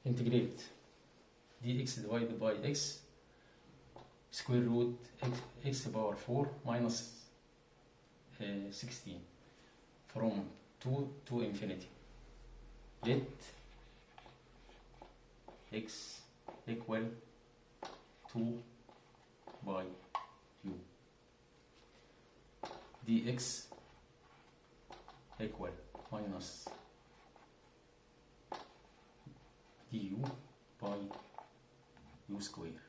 integrate dx divided by x square root x power 4 minus 16 from 2 to infinity. Let x equal 2 by u. Dx equal minus du by u square.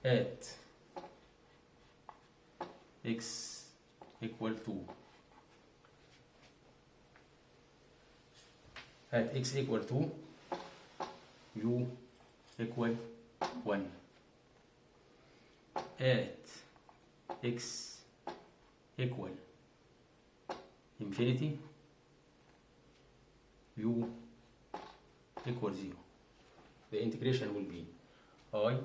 At x equal 2, at x equal 2, u equal 1. At x equal infinity, u equal 0. The integration will be I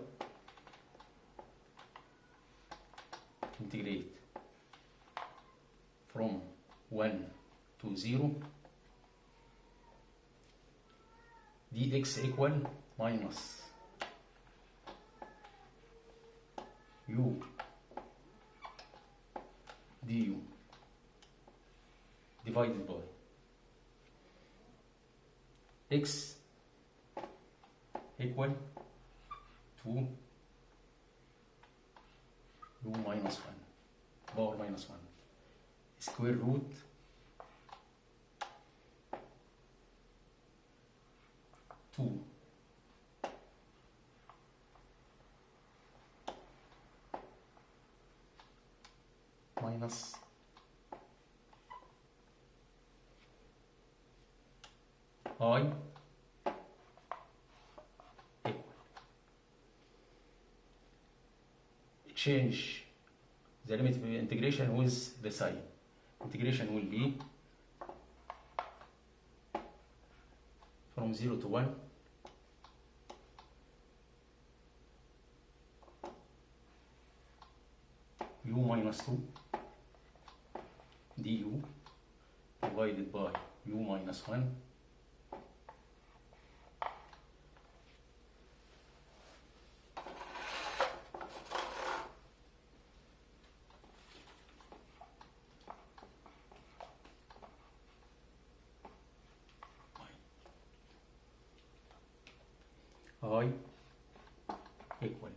integrate from 1 to 0 dx equal minus u du divided by x equal to u minus 1 power minus 1 square root two minus I equal. Change the limit of integration with the sign. Integration will be from 0 to 1 u minus 2 du divided by u minus 1 I equal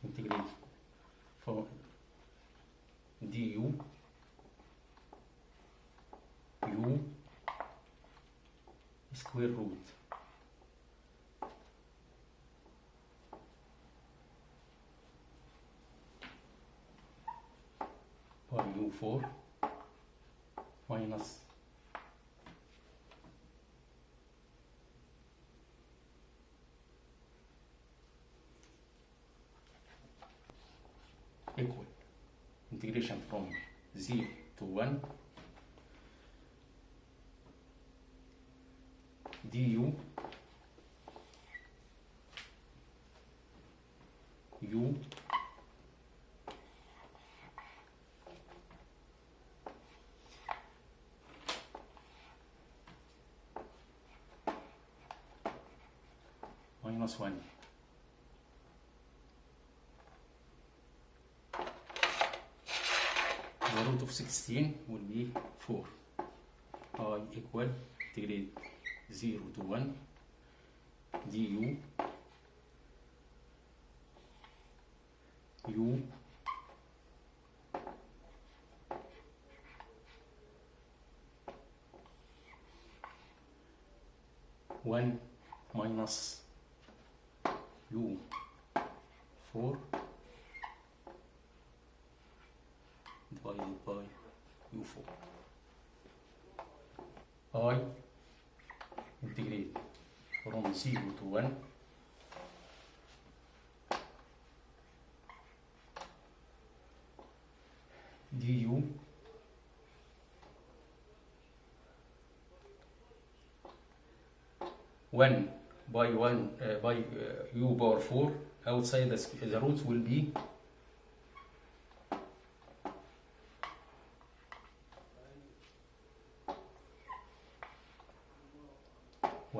integrate from du u square root by u4 minus equal integration from 0 to 1 du u minus 1 the root of 16 will be 4. I equal integrate 0 to 1 du u 1 minus u 4 divided by u4. I integrate from 0 to 1 du 1 by 1 by u power 4 outside the roots will be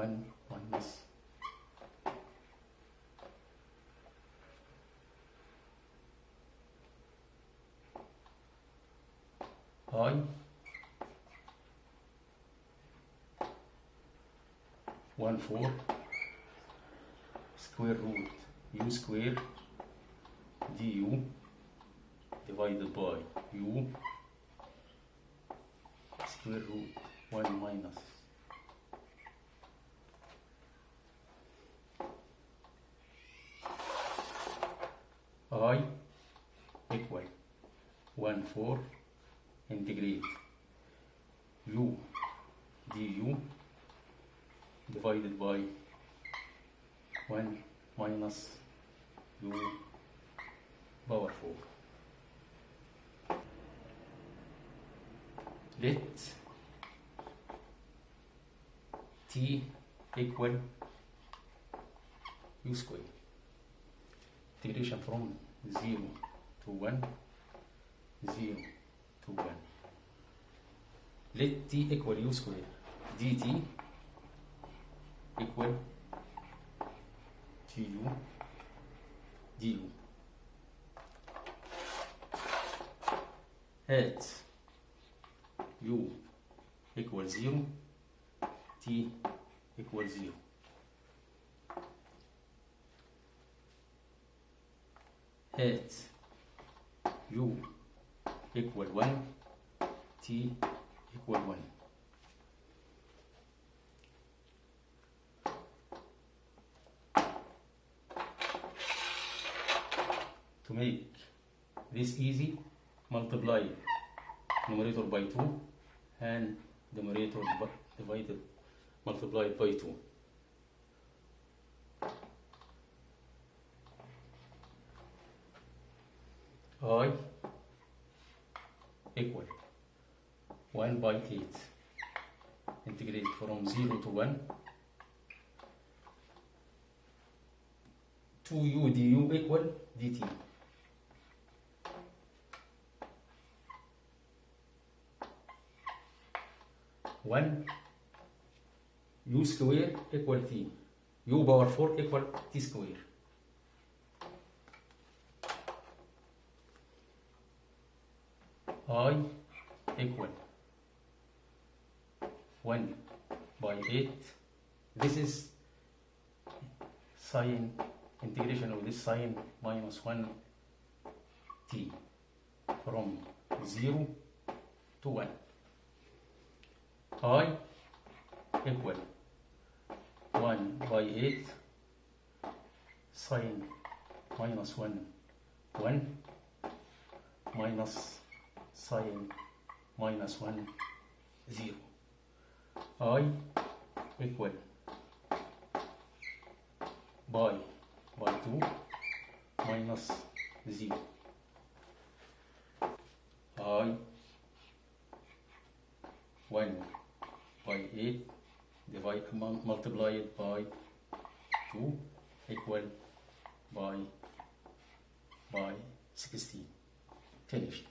1 minus I 1/4 square root u square du divided by u square root 1 minus I equal 1/4 integrate u du divided by 1 minus u power 4. Let t equal u square. Integration from 0 to 1, 0 to 1. Let t equal u square. dt equal du. At u equal 0, t equal 0. At u equal 1, t equal 1. To make this easy, multiply numerator by 2 and numerator multiplied by 2. I equal 1 by 8. Integrate from 0 to 1. 2u du equal dt. One u square equal t. U power 4 equal t square. I equal 1 by 8. This is sine integration of this sine minus 1 t from 0 to 1. I equal 1 by 8 sine minus 1 1 minus sine minus 1 0. I equal by 2 minus 0. I 1 by 8 multiplied by 2 equal by 16. Finished.